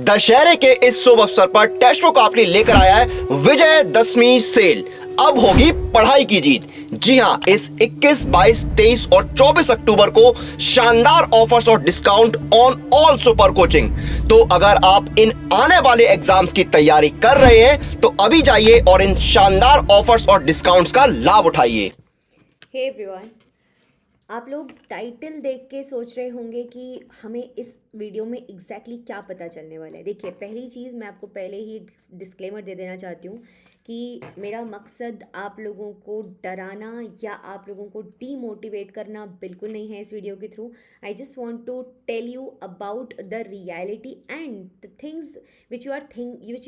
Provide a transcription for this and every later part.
दशहरे के इस शुभ अवसर पर टेस्को आपके लिए लेकर आया है विजयदशमी सेल। अब होगी पढ़ाई की जीत। जी हां, इस 21, 22, 23 और 24 अक्टूबर को शानदार ऑफर्स और discount on all super coaching. तो अगर आप इन आने वाले एग्जाम्स की तैयारी कर रहे हैं तो अभी जाइए और इन शानदार ऑफर्स और डिस्काउंट्स का लाभ उठाइए। हे एवरीवन, आप लोग टाइटल देख के सोच रहे होंगे कि हमें इस वीडियो में एग्जैक्टली क्या पता चलने वाला है। देखिए, पहली चीज़ मैं आपको पहले ही डिस्क्लेमर दे देना चाहती हूँ कि मेरा मकसद आप लोगों को डराना या आप लोगों को डीमोटिवेट करना बिल्कुल नहीं है इस वीडियो के through. I just want to tell you about the reality and the things which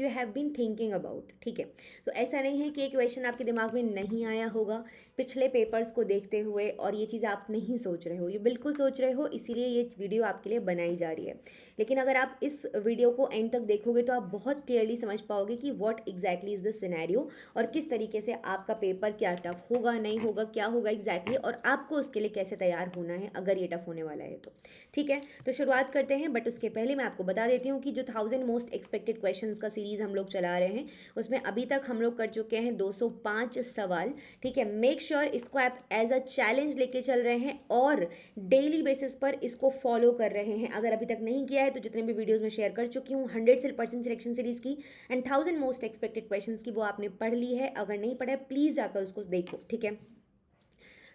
you have been thinking about. ठीक है, तो ऐसा नहीं है कि एक क्वेश्चन आपके दिमाग में नहीं आया होगा पिछले पेपर्स को देखते हुए और ये चीज़ आप नहीं सोच रहे हो, ये बिल्कुल सोच रहे हो, इसीलिए ये वीडियो आपके लिए बनाई जा रही है। लेकिन अगर आप इस वीडियो को एंड तक देखोगे तो आप बहुत क्लियरली समझ पाओगे कि what exactly is the scenario और किस तरीके से आपका पेपर क्या टफ होगा, नहीं होगा, क्या होगा एग्जैक्टली और आपको उसके लिए कैसे तैयार होना है अगर ये टफ होने वाला है तो। ठीक है, तो शुरुआत करते हैं, बट उसके पहले मैं आपको बता देती हूँ कि जो 1000 मोस्ट एक्सपेक्टेड क्वेश्चंस का सीरीज़ हम लोग चला रहे हैं उसमें अभी तक हम लोग कर चुके हैं 205 सवाल। ठीक है, मेक श्योर इसको आप एज अ चैलेंज लेके चल रहे हैं और डेली बेसिस पर इसको फॉलो कर रहे हैं। अगर अभी तक नहीं किया है तो जितने भी वीडियोस में शेयर कर चुकी हूँ 100% सिलेक्शन सीरीज की एंड 1000 मोस्ट एक्सपेक्टेड क्वेश्चंस की, वो आपने पढ़ ली है। अगर नहीं पढ़ा है प्लीज़ जाकर उसको देखो। ठीक है,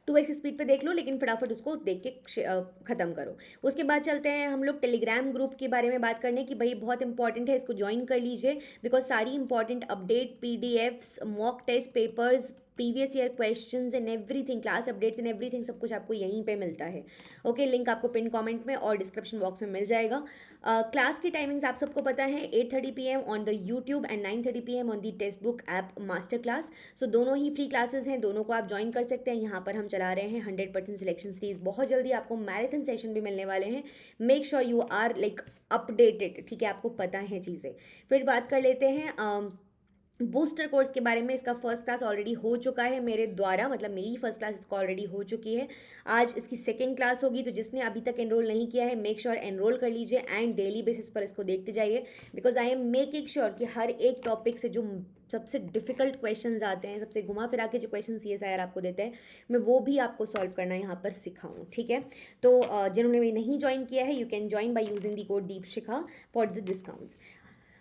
2x स्पीड पे देख लो लेकिन फटाफट उसको देख के ख़त्म करो। उसके बाद चलते हैं हम लोग टेलीग्राम ग्रुप के बारे में बात करने की। भाई बहुत इंपॉर्टेंट है, इसको ज्वाइन कर लीजिए बिकॉज सारी important update, PDFs, mock test papers, previous year questions and everything, class updates and everything, सब कुछ आपको यहीं पे मिलता है। ओके, लिंक आपको पिन कमेंट में और डिस्क्रिप्शन बॉक्स में मिल जाएगा। क्लास की टाइमिंग्स आप सबको पता है, 8:30 PM on the YouTube and 9:30 PM on the textbook app master class. So दोनों ही फ्री क्लासेस हैं, दोनों को आप ज्वाइन कर सकते हैं। यहाँ पर हम चला रहे हैं 100% सिलेक्शन सीरीज। बहुत जल्दी आपको मैराथन सेशन भी मिलने वाले हैं। Make sure you are like updated. ठीक है, आपको पता है चीज़ें। फिर बात कर लेते हैं बूस्टर कोर्स के बारे में। इसका फर्स्ट क्लास ऑलरेडी हो चुका है मेरे द्वारा, मतलब मेरी फर्स्ट क्लास इसको ऑलरेडी हो चुकी है। आज इसकी सेकंड क्लास होगी, तो जिसने अभी तक एनरोल नहीं किया है मेक श्योर एनरोल कर लीजिए एंड डेली बेसिस पर इसको देखते जाइए because I am making sure कि हर एक टॉपिक से जो सबसे डिफिकल्ट क्वेश्चंस आते हैं, सबसे घुमा फिरा के जो क्वेश्चन CSIR आपको देते हैं, मैं वो भी आपको सॉल्व करना यहाँ पर सिखाऊँ। ठीक है, तो जिन्होंने भी नहीं ज्वाइन किया है you can join by using the code Deepshikha for the discounts.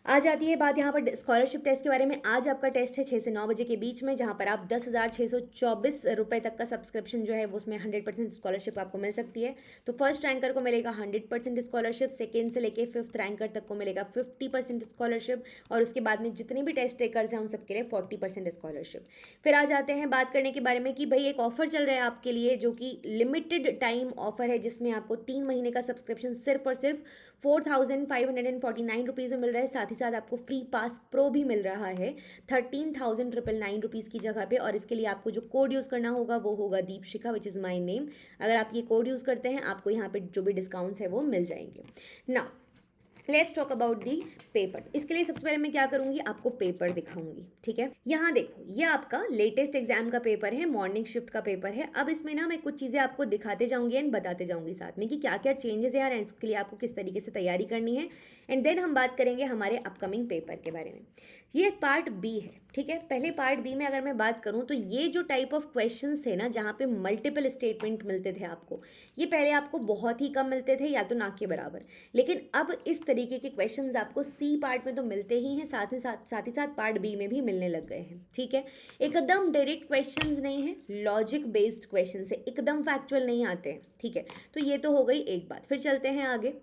आ जाती है बात यहाँ पर स्कॉलरशिप टेस्ट के बारे में। आज आपका टेस्ट है 6 से 9 बजे के बीच में, जहाँ पर आप 10,624 रुपये तक का सब्सक्रिप्शन जो है वो उसमें 100% स्कॉलरशिप आपको मिल सकती है। तो फर्स्ट रैंकर को मिलेगा 100% स्कॉलरशिप, सेकेंड से लेके 5th रैंकर तक को मिलेगा 50% स्कॉलरशिप और उसके बाद में जितने भी टेस्ट टेकर्स हैं उन सबके लिए 40% स्कॉलरशिप। फिर आ जाते हैं बात करने के बारे में कि भाई एक ऑफर चल रहा है आपके लिए जो कि लिमिटेड टाइम ऑफर है, जिसमें आपको 3 महीने का सब्सक्रिप्शन सिर्फ और सिर्फ 4,549 रुपीज़ में मिल रहा है। साथ ही साथ आपको फ्री पास प्रो भी मिल रहा है 13,999 रुपीज़ की जगह पे। और इसके लिए आपको जो कोड यूज़ करना होगा वो होगा Deepshikha which is my name. अगर आप ये कोड यूज़ करते हैं आपको यहाँ पे जो भी डिस्काउंट्स है वो मिल जाएंगे ना। Let's talk about the paper. इसके लिए सबसे पहले मैं क्या करूंगी, आपको पेपर दिखाऊंगी। ठीक है, यहाँ देखो, ये आपका लेटेस्ट एग्जाम का पेपर है, मॉर्निंग शिफ्ट का पेपर है। अब इसमें ना मैं कुछ चीज़ें आपको दिखाते जाऊंगी एंड बताते जाऊंगी साथ में कि क्या क्या चेंजेस है यार, इसके लिए आपको किस तरीके से तैयारी करनी है एंड देन हम बात करेंगे हमारे अपकमिंग पेपर के बारे में। ये पार्ट बी है। ठीक है, पहले पार्ट बी में अगर मैं बात करूं तो ये जो टाइप ऑफ क्वेश्चंस थे ना जहाँ पे मल्टीपल स्टेटमेंट मिलते थे आपको, ये पहले आपको बहुत ही कम मिलते थे या तो ना के बराबर। लेकिन अब इस तरीके के क्वेश्चंस आपको सी पार्ट में तो मिलते ही हैं, साथ ही साथ पार्ट बी में भी मिलने लग गए हैं। ठीक है, एकदम डायरेक्ट क्वेश्चंस नहीं है, लॉजिक बेस्ड क्वेश्चन है, एकदम फैक्चुअल नहीं आते हैं। ठीक है, तो ये तो हो गई एक बात। फिर चलते हैं आगे।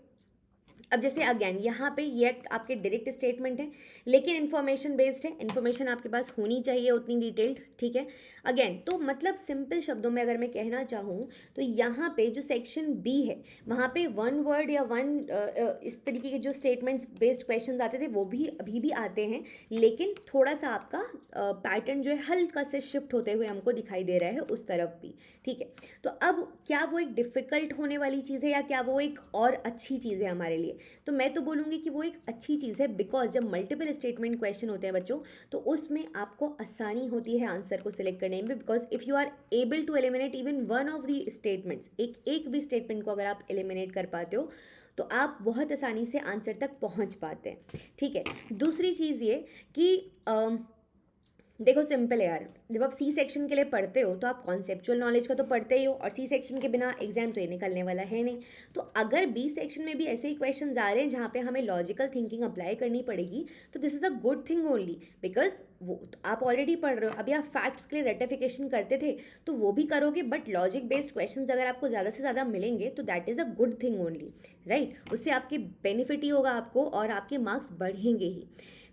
अब जैसे अगेन यहाँ पे ये आपके डायरेक्ट स्टेटमेंट है लेकिन इन्फॉर्मेशन बेस्ड है, इन्फॉर्मेशन आपके पास होनी चाहिए उतनी डिटेल्ड। ठीक है, अगेन तो मतलब सिंपल शब्दों में अगर मैं कहना चाहूँ तो यहाँ पे जो सेक्शन बी है वहाँ पे वन वर्ड या वन इस तरीके के जो स्टेटमेंट्स बेस्ड क्वेश्चंस आते थे वो भी अभी भी आते हैं, लेकिन थोड़ा सा आपका पैटर्न जो है हल्का से शिफ्ट होते हुए हमको दिखाई दे रहा है उस तरफ भी। ठीक है, तो अब क्या वो एक डिफ़िकल्ट होने वाली चीज़ है या क्या वो एक और अच्छी चीज़ है हमारे लिए? तो मैं तो बोलूँगी कि वो एक अच्छी चीज़ है बिकॉज जब मल्टीपल स्टेटमेंट क्वेश्चन होते हैं बच्चों तो उसमें आपको आसानी होती है आंसर को सिलेक्ट करने में। Because if you are able to eliminate even one of the statements, एक भी स्टेटमेंट को अगर आप एलिमिनेट कर पाते हो तो आप बहुत आसानी से आंसर तक पहुंच पाते हैं। ठीक है, दूसरी चीज़ ये कि देखो सिंपल है यार, जब आप सी सेक्शन के लिए पढ़ते हो तो आप कॉन्सेप्चुअल नॉलेज का तो पढ़ते ही हो, और सी सेक्शन के बिना एग्जाम तो ये निकलने वाला है नहीं। तो अगर बी सेक्शन में भी ऐसे ही क्वेश्चन आ रहे हैं जहाँ पे हमें लॉजिकल थिंकिंग अप्लाई करनी पड़ेगी, तो this is a good thing only, because वो तो आप ऑलरेडी पढ़ रहे हो। अभी आप फैक्ट्स के लिए रेटिफिकेशन करते थे तो वो भी करोगे, बट लॉजिक बेस्ड क्वेश्चन अगर आपको ज़्यादा से ज़्यादा मिलेंगे तो that is a good thing only, right. उससे आपके बेनिफिट ही होगा आपको, और आपके मार्क्स बढ़ेंगे ही।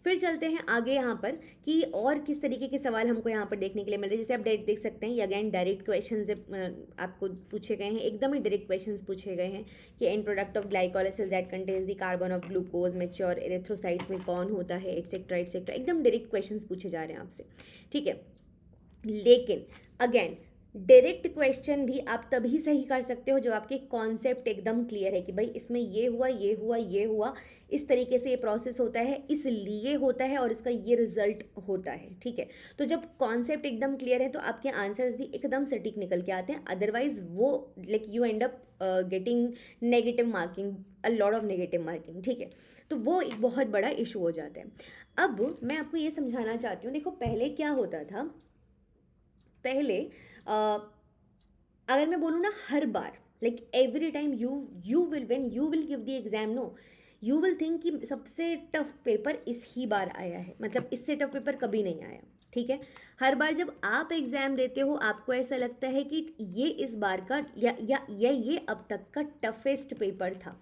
फिर चलते हैं आगे यहाँ पर कि और किस तरीके के सवाल हमको यहाँ पर देखने के लिए मिल रहे हैं। जैसे आप देख सकते हैं, ये अगेन डायरेक्ट क्वेश्चंस आपको पूछे गए हैं, एकदम ही डायरेक्ट क्वेश्चंस पूछे गए हैं कि and product of glycolysis that contains the carbon of glucose mature erythrocytes में कौन होता है, एटसेट्रा एटसेट्रा। एकदम डायरेक्ट क्वेश्चंस पूछे जा रहे हैं आपसे, ठीक है। लेकिन अगेन डायरेक्ट क्वेश्चन भी आप तभी सही कर सकते हो जब आपके कॉन्सेप्ट एकदम क्लियर है कि भाई इसमें ये हुआ ये हुआ ये हुआ, इस तरीके से ये प्रोसेस होता है, इसलिए होता है, और इसका ये रिजल्ट होता है, ठीक है। तो जब कॉन्सेप्ट एकदम क्लियर है तो आपके आंसर्स भी एकदम सटीक निकल के आते हैं। अदरवाइज वो like you and up getting negative marking, a lot of negative marking, ठीक है। तो वो एक बहुत बड़ा इशू हो जाता है। अब मैं आपको ये समझाना चाहती हूँ, देखो पहले क्या होता था। पहले अगर मैं बोलूँ ना, हर बार like every time you will when you will give the exam, no you will think कि सबसे टफ पेपर इस ही बार आया है, मतलब इससे टफ पेपर कभी नहीं आया, ठीक है। हर बार जब आप एग्ज़ाम देते हो आपको ऐसा लगता है कि ये इस बार का या ये अब तक का टफेस्ट पेपर था,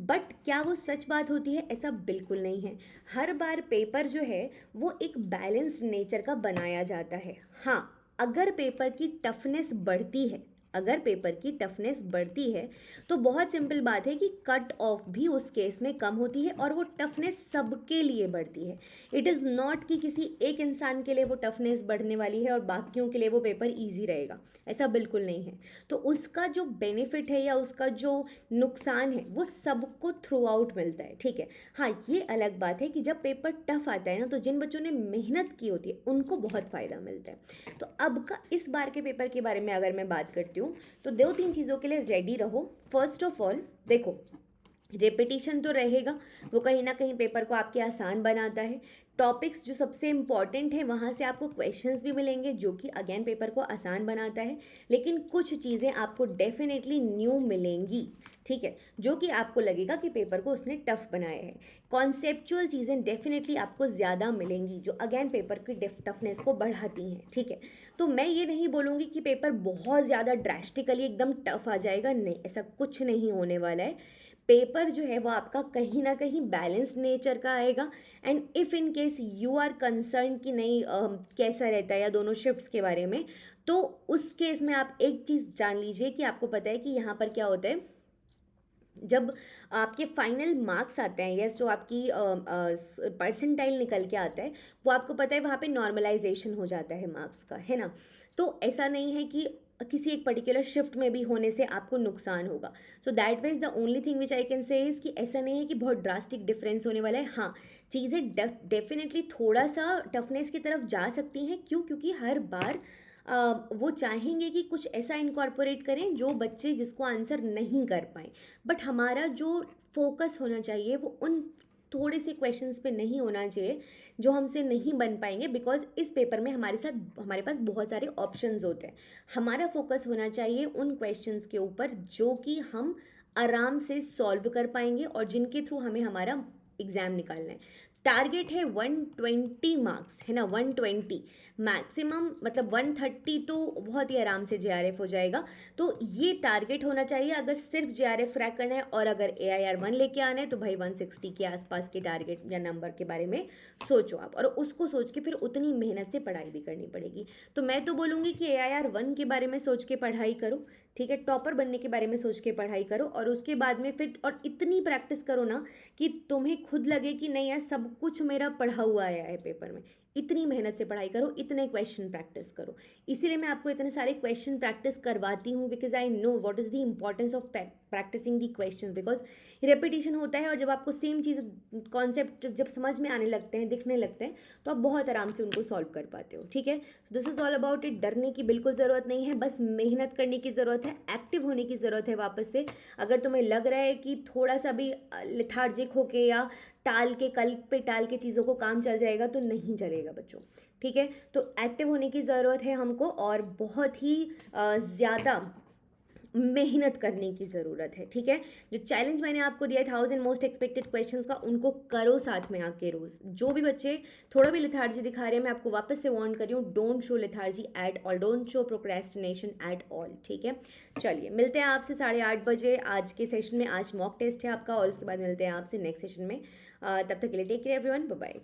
बट क्या वो सच बात होती है? ऐसा बिल्कुल नहीं है। हर बार पेपर जो है वो एक बैलेंस्ड नेचर का बनाया जाता है। हाँ, अगर पेपर की टफनेस बढ़ती है, अगर पेपर की टफनेस बढ़ती है तो बहुत सिंपल बात है कि कट ऑफ भी उस केस में कम होती है, और वो टफनेस सबके लिए बढ़ती है। इट इज़ नॉट कि किसी एक इंसान के लिए वो टफनेस बढ़ने वाली है और बाकियों के लिए वो पेपर ईजी रहेगा, ऐसा बिल्कुल नहीं है। तो उसका जो बेनिफिट है या उसका जो नुकसान है वो सबको थ्रू आउट मिलता है, ठीक है। हाँ, ये अलग बात है कि जब पेपर टफ आता है ना, तो जिन बच्चों ने मेहनत की होती है उनको बहुत फ़ायदा मिलता है। तो अब का इस बार के पेपर के बारे में अगर मैं बात करती हूँ तो दो तीन चीज़ों के लिए रेडी रहो। फर्स्ट ऑफ ऑल देखो, रेपिटेशन तो रहेगा, वो कहीं ना कहीं पेपर को आपके आसान बनाता है। टॉपिक्स जो सबसे इम्पॉर्टेंट है वहाँ से आपको क्वेश्चंस भी मिलेंगे जो कि अगेन पेपर को आसान बनाता है। लेकिन कुछ चीज़ें आपको डेफिनेटली न्यू मिलेंगी, ठीक है, जो कि आपको लगेगा कि पेपर को उसने टफ बनाया है। कॉन्सेप्चुअल चीज़ें डेफिनेटली आपको ज़्यादा मिलेंगी जो अगेन पेपर की टफनेस को बढ़ाती हैं, ठीक है। तो मैं ये नहीं बोलूँगी कि पेपर बहुत ज़्यादा ड्रास्टिकली एकदम टफ आ जाएगा, नहीं, ऐसा कुछ नहीं होने वाला है। पेपर जो है वो आपका कहीं ना कहीं बैलेंस्ड नेचर का आएगा। And if in case you are concern कि नहीं कैसा रहता है या दोनों शिफ्ट्स के बारे में, तो उस केस में आप एक चीज़ जान लीजिए कि आपको पता है कि यहाँ पर क्या होता है। जब आपके फाइनल मार्क्स आते हैं, यस, जो आपकी परसेंटाइल निकल के आता है, वो आपको पता है वहाँ पे नॉर्मलाइजेशन हो जाता है मार्क्स का, है ना। तो ऐसा नहीं है कि किसी एक पर्टिकुलर शिफ्ट में भी होने से आपको नुकसान होगा। So that way is the only thing which I can say is कि ऐसा नहीं है कि बहुत ड्रास्टिक डिफरेंस होने वाला है। हाँ, चीज़ें डेफिनेटली थोड़ा सा टफनेस की तरफ जा सकती हैं। क्यों? क्योंकि हर बार वो चाहेंगे कि कुछ ऐसा इनकॉर्पोरेट करें जो बच्चे जिसको आंसर नहीं कर पाएँ। बट हमारा जो फोकस होना चाहिए वो उन थोड़े से क्वेश्चंस पे नहीं होना चाहिए जो हमसे नहीं बन पाएंगे, बिकॉज इस पेपर में हमारे पास बहुत सारे ऑप्शंस होते हैं। हमारा फोकस होना चाहिए उन क्वेश्चंस के ऊपर जो कि हम आराम से सॉल्व कर पाएंगे और जिनके थ्रू हमें हमारा एग्ज़ाम निकालना है। टारगेट है 120 मार्क्स, है ना, 120 मैक्सिमम, मतलब 130 तो बहुत ही आराम से जेआरएफ हो जाएगा। तो ये टारगेट होना चाहिए अगर सिर्फ जेआरएफ क्रैक करना है, और अगर एआईआर 1 लेके आना है तो भाई 160 के आसपास के टारगेट या नंबर के बारे में सोचो आप, और उसको सोच के फिर उतनी मेहनत से पढ़ाई भी करनी पड़ेगी। तो मैं तो बोलूँगी कि एआईआर 1 के बारे में सोच के पढ़ाई करो, ठीक है, टॉपर बनने के बारे में सोच के पढ़ाई करो, और उसके बाद में फिर और इतनी प्रैक्टिस करो ना कि तुम्हें खुद लगे कि नहीं यार सब कुछ मेरा पढ़ा हुआ आया है पेपर में। इतनी मेहनत से पढ़ाई करो, इतने क्वेश्चन प्रैक्टिस करो। इसीलिए मैं आपको इतने सारे क्वेश्चन प्रैक्टिस करवाती हूँ, because I know what is the importance of practising the question, because repetition होता है और जब आपको सेम चीज़ कॉन्सेप्ट जब समझ में आने लगते हैं, दिखने लगते हैं, तो आप बहुत आराम से उनको सॉल्व कर पाते हो। ठीक है, so this is all about it. डरने की बिल्कुल ज़रूरत नहीं है, बस मेहनत करने की ज़रूरत है, एक्टिव होने की ज़रूरत है वापस से। अगर तुम्हें लग रहा है कि थोड़ा सा भी लिथार्जिक होके या टाल के, कल पे टाल के चीज़ों को काम चल जाएगा, तो नहीं चलेगा बच्चों। ठीक है, तो एक्टिव होने की ज़रूरत है हमको, और बहुत ही ज़्यादा मेहनत करने की ज़रूरत है। ठीक है, जो चैलेंज मैंने आपको दिया है 1000 मोस्ट एक्सपेक्टेड क्वेश्चंस का, उनको करो साथ में आके रोज़। जो भी बच्चे थोड़ा भी लिथार्जी दिखा रहे हैं, मैं आपको वापस से वार्न कर रही हूँ, don't show lethargy at all, don't show procrastination at all. ठीक है, चलिए मिलते हैं आपसे 8:30 बजे आज के सेशन में। आज मॉक टेस्ट है आपका, और उसके बाद मिलते हैं आपसे नेक्स्ट सेशन में। तब तक के लिए take care everyone, bye bye.